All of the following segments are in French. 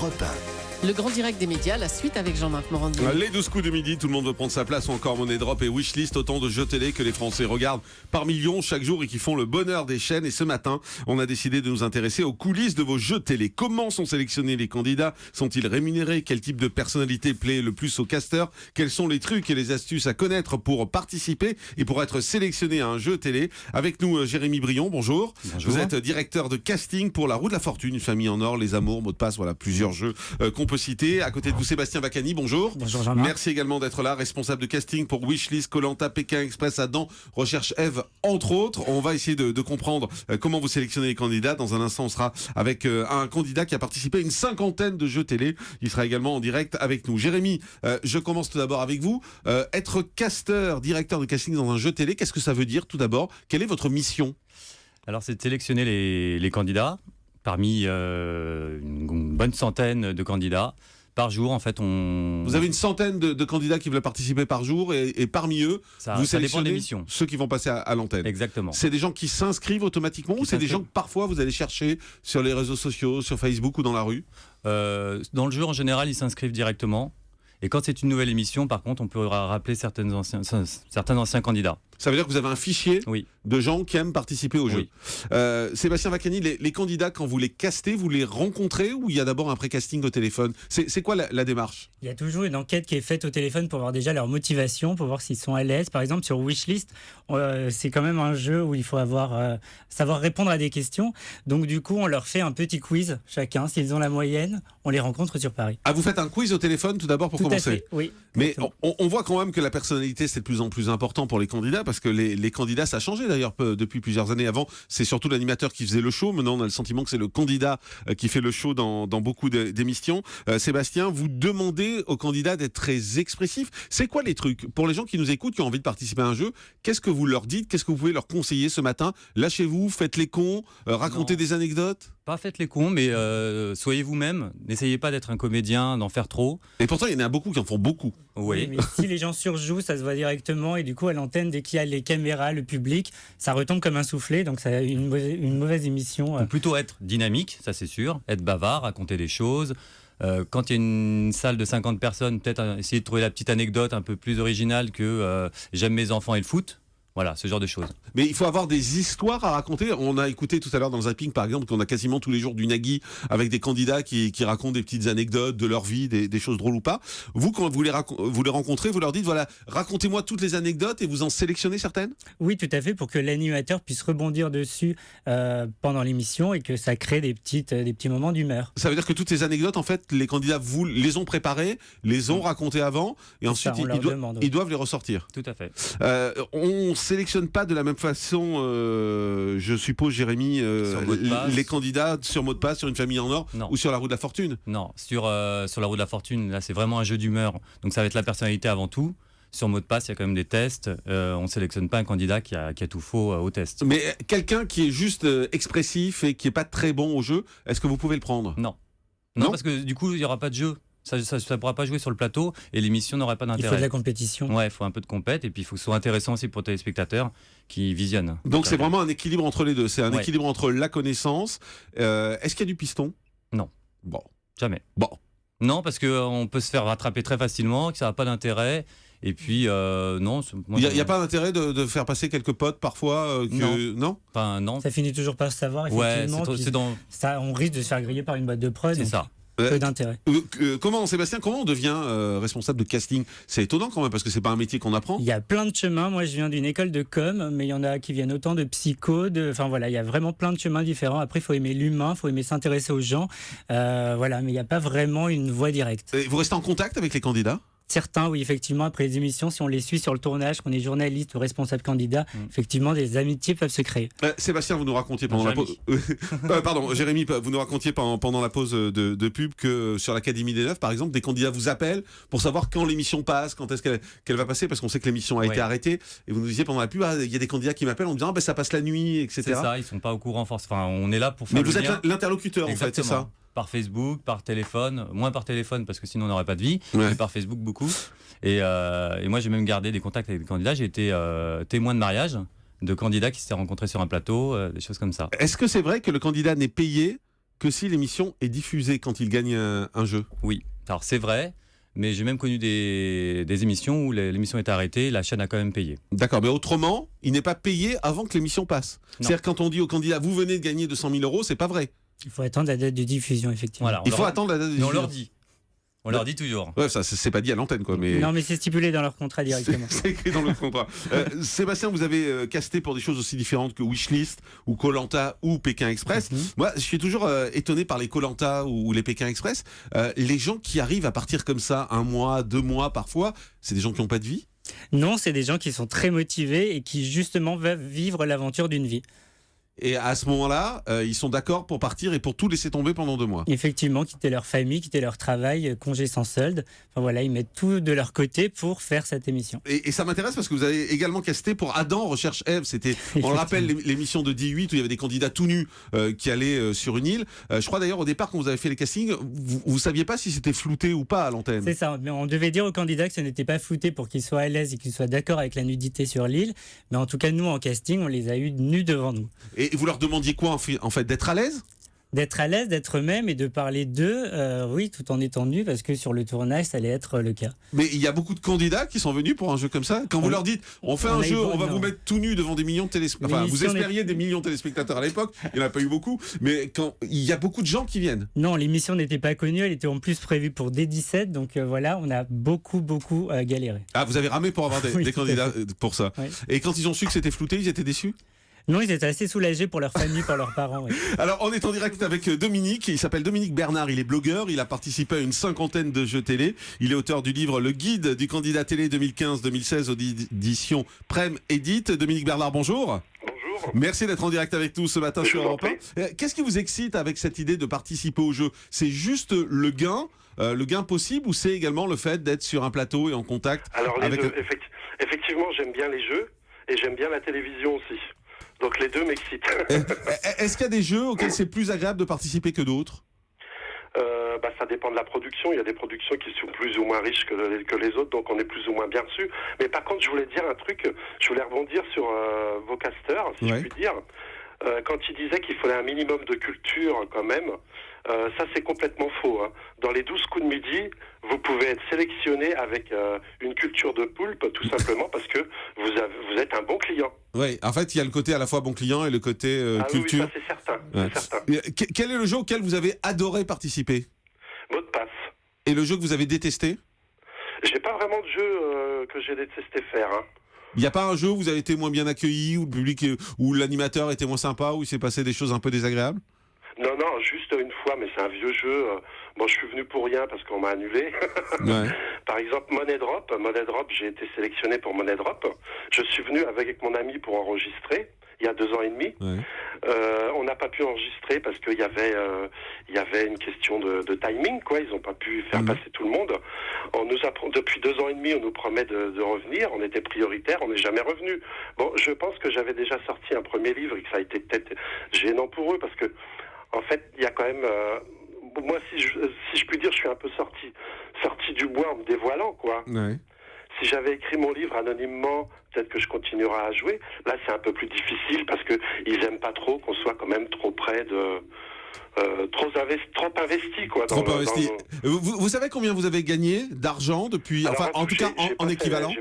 Europe 1. Le grand direct des médias, la suite avec Jean-Marc Morandini. Les 12 coups de midi, tout le monde veut prendre sa place, ou encore Money Drop et Wishlist, autant de jeux télé que les Français regardent par millions chaque jour et qui font le bonheur des chaînes. Et ce matin, on a décidé de nous intéresser aux coulisses de vos jeux télé. Comment sont sélectionnés les candidats? Sont-ils rémunérés? Quel type de personnalité plaît le plus aux casteurs? Quels sont les trucs et les astuces à connaître pour participer et pour être sélectionné à un jeu télé? Avec nous, Jérémy Brion, bonjour. Bonjour. Vous êtes directeur de casting pour La Roue de la Fortune, Une famille en or, Les Amours, Mots de passe, voilà, plusieurs jeux qu'on peut citer. À côté de vous, Sébastien Bacani, bonjour. Bonjour Jean-Marc. Merci également d'être là, responsable de casting pour Wishlist, Koh-Lanta, Pékin Express, Adam, Recherche Eve, entre autres. On va essayer de comprendre comment vous sélectionnez les candidats. Dans un instant, on sera avec un candidat qui a participé à une 50aine de jeux télé. Il sera également en direct avec nous. Jérémy, je commence tout d'abord avec vous. Être casteur, directeur de casting dans un jeu télé, qu'est-ce que ça veut dire tout d'abord? Quelle est votre mission? Alors c'est de sélectionner les candidats parmi une bonne centaine de candidats. Par jour, en fait, Vous avez une centaine de candidats qui veulent participer par jour et parmi eux, ça vous dépend de sélectionnez l'émission. ceux qui vont passer à l'antenne. Exactement. C'est des gens qui s'inscrivent automatiquement ou c'est des gens que parfois vous allez chercher sur les réseaux sociaux, sur Facebook ou dans la rue? Dans le jeu, en général, ils s'inscrivent directement. Et quand c'est une nouvelle émission, par contre, on peut rappeler certains anciens candidats. Ça veut dire que vous avez un fichier Oui. de gens qui aiment participer au jeu. Oui. Sébastien Bacani, les candidats, quand vous les castez, vous les rencontrez ou il y a d'abord un pré-casting au téléphone? C'est quoi la démarche? Il y a toujours une enquête qui est faite au téléphone pour voir déjà leur motivation, pour voir s'ils sont à l'aise. Par exemple, sur Wishlist, c'est quand même un jeu où il faut savoir répondre à des questions. Donc du coup, on leur fait un petit quiz chacun. S'ils ont la moyenne, on les rencontre sur Paris. Ah, vous faites un quiz au téléphone tout d'abord pour Tout à commencer? fait, oui. Mais Exactement. on voit quand même que la personnalité, c'est de plus en plus important pour les candidats, parce que les candidats, ça a changé d'ailleurs depuis plusieurs années. Avant, c'est surtout l'animateur qui faisait le show. Maintenant, on a le sentiment que c'est le candidat qui fait le show dans beaucoup d'émissions. Sébastien, vous demandez aux candidats d'être très expressifs. C'est quoi les trucs? Pour les gens qui nous écoutent, qui ont envie de participer à un jeu, qu'est-ce que vous leur dites? Qu'est-ce que vous pouvez leur conseiller ce matin? Lâchez-vous, faites les cons, racontez des anecdotes? Pas faites les cons, mais soyez vous-même. N'essayez pas d'être un comédien, d'en faire trop. Et pourtant, il y en a beaucoup qui en font beaucoup. Oui. Mais si les gens surjouent, ça se voit directement. Et du coup, à l'antenne, dès qu'il y a les caméras, le public, ça retombe comme un soufflet. Donc, ça a une mauvaise émission. Donc, plutôt être dynamique, ça c'est sûr. Être bavard, raconter des choses. Quand il y a une salle de 50 personnes, peut-être essayer de trouver la petite anecdote un peu plus originale que j'aime mes enfants et le foot. Voilà, ce genre de choses. Mais il faut avoir des histoires à raconter. On a écouté tout à l'heure dans le zapping, par exemple, qu'on a quasiment tous les jours du Nagui avec des candidats qui racontent des petites anecdotes de leur vie, des choses drôles ou pas. Vous, quand vous les rencontrez, vous leur dites, voilà, racontez-moi toutes les anecdotes et vous en sélectionnez certaines? Oui, tout à fait, pour que l'animateur puisse rebondir dessus pendant l'émission et que ça crée des petits moments d'humeur. Ça veut dire que toutes ces anecdotes, en fait, les candidats vous les ont préparées, les ont racontées avant et ensuite ça, on leur demande, oui. ils doivent les ressortir. Tout à fait. On sélectionne pas de la même façon, je suppose, Jérémy, Sur mot de passe. les candidats sur mot de passe, sur Une famille en or Non. ou sur La Roue de la Fortune. Non, sur La Roue de la Fortune, là c'est vraiment un jeu d'humeur. Donc ça va être la personnalité avant tout. Sur mot de passe, il y a quand même des tests. On ne sélectionne pas un candidat qui a tout faux au test. Mais quelqu'un qui est juste expressif et qui est pas très bon au jeu, est-ce que vous pouvez le prendre? Non. Non, Non, parce que du coup, il n'y aura pas de jeu. Ça ne pourra pas jouer sur le plateau et l'émission n'aura pas Il faut de d'intérêt. la compétition. Ouais, il faut un peu de compète et puis il faut que ce soit intéressant aussi pour les téléspectateurs qui visionnent. Donc c'est vraiment un équilibre entre les deux. C'est un Ouais. équilibre entre la connaissance. Est-ce qu'il y a du piston? Non. Bon. Jamais. Bon. Non, parce qu'on peut se faire rattraper très facilement, que ça n'a pas d'intérêt. Et puis, non. Il n'y a pas d'intérêt de faire passer quelques potes parfois non? Enfin, non. Ça finit toujours par se savoir, Ouais, effectivement. puis on risque de se faire griller par une boîte de prod. c'est donc ça. Peu d'intérêt. Sébastien, comment on devient responsable de casting? C'est étonnant quand même parce que c'est pas un métier qu'on apprend. Il y a plein de chemins. Moi, je viens d'une école de com, mais il y en a qui viennent autant de psycho. Enfin voilà, il y a vraiment plein de chemins différents. Après, il faut aimer l'humain, il faut aimer s'intéresser aux gens. Voilà, mais il n'y a pas vraiment une voie directe. Et vous restez en contact avec les candidats? Certains, oui, effectivement, après les émissions, si on les suit sur le tournage, qu'on est journaliste ou responsable candidat, effectivement, des amitiés peuvent se créer. Sébastien, vous nous racontiez pendant la pause. Pardon, Jérémy, vous nous racontiez pendant la pause de pub que sur l'Académie des Neufs, par exemple, des candidats vous appellent pour savoir quand l'émission passe, quand est-ce qu'elle va passer, parce qu'on sait que l'émission a été arrêtée. Et vous nous disiez pendant la pub, il y a des candidats qui m'appellent en me disant ça passe la nuit, etc. C'est ça, ils sont pas au courant force. Enfin, on est là pour faire Mais le vous êtes lien. l'interlocuteur, en fait, c'est ça? Par Facebook, par téléphone, moins par téléphone parce que sinon on n'aurait pas de vie, Ouais. mais par Facebook beaucoup. Et moi j'ai même gardé des contacts avec des candidats. J'ai été témoin de mariage de candidats qui s'étaient rencontrés sur un plateau, des choses comme ça. Est-ce que c'est vrai que le candidat n'est payé que si l'émission est diffusée quand il gagne un jeu. Oui, alors c'est vrai, mais j'ai même connu des émissions où l'émission est arrêtée, la chaîne a quand même payé. D'accord, mais autrement, il n'est pas payé avant que l'émission passe. Non. C'est-à-dire quand on dit au candidat, vous venez de gagner 200 000 €, c'est pas vrai. Il faut attendre la date de diffusion, effectivement. Voilà, Il faut attendre la date de mais on diffusion. leur dit. On leur dit toujours. Ouais, ça, c'est pas dit à l'antenne, quoi. Mais... Non, mais c'est stipulé dans leur contrat directement. C'est écrit dans le contrat. Sébastien, vous avez casté pour des choses aussi différentes que Wishlist ou Koh-Lanta ou Pékin Express. Moi, je suis toujours étonné par les Koh-Lanta ou les Pékin Express. Les gens qui arrivent à partir comme ça, 1 mois, 2 mois parfois, c'est des gens qui n'ont pas de vie. Non, c'est des gens qui sont très motivés et qui justement veulent vivre l'aventure d'une vie. Et à ce moment-là, ils sont d'accord pour partir et pour tout laisser tomber pendant 2 mois. Effectivement, quitter leur famille, quitter leur travail, congé sans solde. Enfin voilà, ils mettent tout de leur côté pour faire cette émission. Et ça m'intéresse parce que vous avez également casté pour Adam Recherche Ève. C'était, on le rappelle, l'émission de 18 où il y avait des candidats tout nus qui allaient sur une île. Je crois d'ailleurs au départ quand vous avez fait les castings, vous saviez pas si c'était flouté ou pas à l'antenne. C'est ça, mais on devait dire aux candidats que ce n'était pas flouté pour qu'ils soient à l'aise et qu'ils soient d'accord avec la nudité sur l'île. Mais en tout cas, nous, en casting, on les a eu nus devant nous. Et vous leur demandiez quoi en fait, d'être à l'aise? D'être à l'aise, d'être eux-mêmes et de parler d'eux, oui, tout en étant nus, parce que sur le tournage, ça allait être le cas. Mais il y a beaucoup de candidats qui sont venus pour un jeu comme ça. Quand vous leur dites, on fait un jeu, on va vous mettre tout nu devant des millions de téléspectateurs. Enfin, vous espériez des millions de téléspectateurs à l'époque. Il n'y en a pas eu beaucoup. Mais quand il y a beaucoup de gens qui viennent. Non, l'émission n'était pas connue. Elle était en plus prévue pour D17. Donc voilà, on a beaucoup galéré. Ah, vous avez ramé pour avoir Oui, des tout à candidats pour ça. Oui. Et quand ils ont su que c'était flouté, ils étaient déçus? Non, ils étaient assez soulagés pour leur famille, pour leurs parents. Oui. Alors, on est en direct avec Dominique. Il s'appelle Dominique Bernard. Il est blogueur. Il a participé à une 50aine de jeux télé. Il est auteur du livre Le Guide du candidat télé 2015-2016 aux éditions Prem Edit. Dominique Bernard, bonjour. Bonjour. Merci d'être en direct avec nous ce matin Je sur vous en Europe 1. Qu'est-ce qui vous excite avec cette idée de participer au jeu? C'est juste le gain possible, ou c'est également le fait d'être sur un plateau et en contact Alors, les avec... deux, effectivement, j'aime bien les jeux et j'aime bien la télévision aussi. Donc les deux m'excitent. Est-ce qu'il y a des jeux auxquels c'est plus agréable de participer que d'autres? Ça dépend de la production. Il y a des productions qui sont plus ou moins riches que les autres, donc on est plus ou moins bien reçu. Mais par contre, je voulais dire un truc. Je voulais rebondir sur vos casteurs, si je puis dire. Quand ils disaient qu'il fallait un minimum de culture quand même, ça c'est complètement faux. Hein. Dans les 12 coups de midi, vous pouvez être sélectionné avec une culture de poulpe, tout simplement parce que vous êtes un bon client. Oui, en fait, il y a le côté à la fois bon client et le côté culture. Oui, ça c'est certain. Ouais. C'est certain. Quel est le jeu auquel vous avez adoré participer? Mot de passe. Et le jeu que vous avez détesté? J'ai pas vraiment de jeu que j'ai détesté faire. Hein. Il n'y a pas un jeu où vous avez été moins bien accueilli, où le public, où l'animateur était moins sympa, où il s'est passé des choses un peu désagréables? Non, juste une fois, mais c'est un vieux jeu. Bon, je suis venu pour rien parce qu'on m'a annulé. Ouais. Par exemple, Money Drop, j'ai été sélectionné pour Money Drop. Je suis venu avec mon ami pour enregistrer, il y a 2 ans et demi. Ouais. On n'a pas pu enregistrer parce qu'il y avait une question de timing, quoi. Ils n'ont pas pu faire passer tout le monde. Depuis 2 ans et demi, on nous promet de revenir. On était prioritaire, on n'est jamais revenu. Bon, je pense que j'avais déjà sorti un premier livre et que ça a été peut-être gênant pour eux parce que, en fait, il y a quand même... moi, si je puis dire, je suis un peu sorti du bois en me dévoilant, quoi. Ouais. Si j'avais écrit mon livre anonymement, peut-être que je continuerai à jouer. Là, c'est un peu plus difficile parce que ils aiment pas trop qu'on soit quand même trop près de... trop investi, quoi. Trop investi. Vous savez combien vous avez gagné d'argent depuis... Alors, enfin, en tout cas, en équivalent?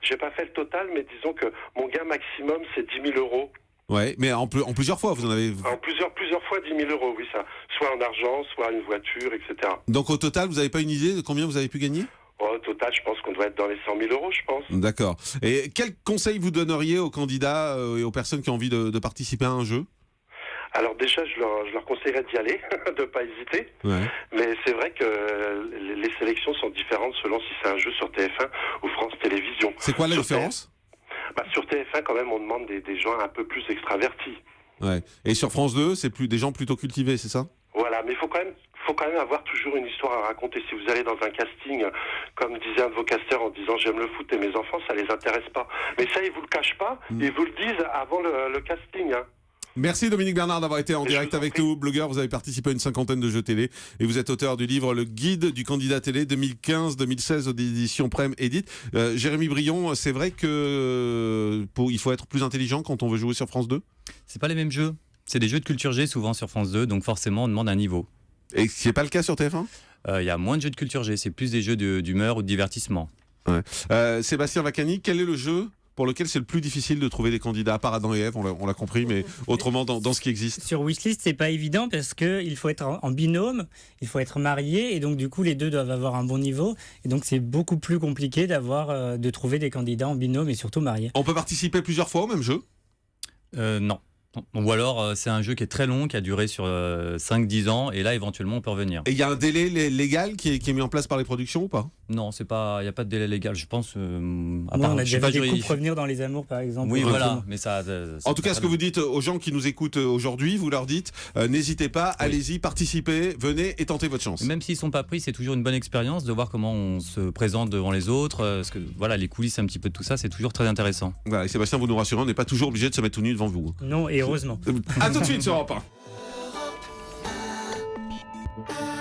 J'ai pas fait le total, mais disons que mon gain maximum, c'est 10 000 €. Ouais, mais en plusieurs fois, vous en avez... En plusieurs fois 10 000 €, oui, ça. Soit en argent, soit une voiture, etc. Donc au total, vous n'avez pas une idée de combien vous avez pu gagner? Au total, je pense qu'on doit être dans les 100 000 €, je pense. D'accord. Et quel conseil vous donneriez aux candidats et aux personnes qui ont envie de participer à un jeu? Alors déjà, je leur conseillerais d'y aller, de pas hésiter. Ouais. Mais c'est vrai que les sélections sont différentes selon si c'est un jeu sur TF1 ou France Télévisions. C'est quoi la différence? Sur TF1, quand même, on demande des gens un peu plus extravertis. Ouais. Et sur France 2, c'est des gens plutôt cultivés, c'est ça? Voilà, mais il faut quand même avoir toujours une histoire à raconter. Si vous allez dans un casting, comme disait un de vos casteurs en disant j'aime le foot et mes enfants, ça les intéresse pas. Mais ça, ils vous le cachent pas, ils vous le disent avant le casting. Hein. Merci Dominique Bernard d'avoir été en direct avec nous. Blogueur, vous avez participé à une 50aine de jeux télé et vous êtes auteur du livre Le Guide du candidat télé 2015-2016 aux éditions Prem Edit. Jérémy Brion, c'est vrai que il faut être plus intelligent quand on veut jouer sur France 2? C'est pas les mêmes jeux. C'est des jeux de culture G souvent sur France 2, donc forcément on demande un niveau. Et ce n'est pas le cas sur TF1 ? Il y a moins de jeux de culture G, c'est plus des jeux d'humeur ou de divertissement. Ouais. Sébastien Vacani, quel est le jeu pour lequel c'est le plus difficile de trouver des candidats, à part Adam et Ève, on l'a compris, mais autrement dans ce qui existe? Sur Wishlist, c'est pas évident parce qu'il faut être en binôme, il faut être marié, et donc du coup les deux doivent avoir un bon niveau, et donc c'est beaucoup plus compliqué de trouver des candidats en binôme et surtout mariés. On peut participer plusieurs fois au même jeu? Non. Ou alors c'est un jeu qui est très long, qui a duré sur 5-10 ans, et là éventuellement on peut revenir. Et il y a un délai légal qui est mis en place par les productions ou pas? Non, il n'y a pas de délai légal, je pense. On a déjà vu des couples revenir dans Les Amours par exemple. Oui, voilà. Mais ça, en tout cas, ce que vous dites aux gens qui nous écoutent aujourd'hui, vous leur dites n'hésitez pas, allez-y, participez, venez et tentez votre chance. Même s'ils ne sont pas pris, c'est toujours une bonne expérience de voir comment on se présente devant les autres. Parce que voilà, les coulisses un petit peu de tout ça, c'est toujours très intéressant. Voilà, et Sébastien, vous nous rassurez, on n'est pas toujours obligé de se mettre tout nu devant vous. Non, et heureusement. À tout de suite sur Europe 1.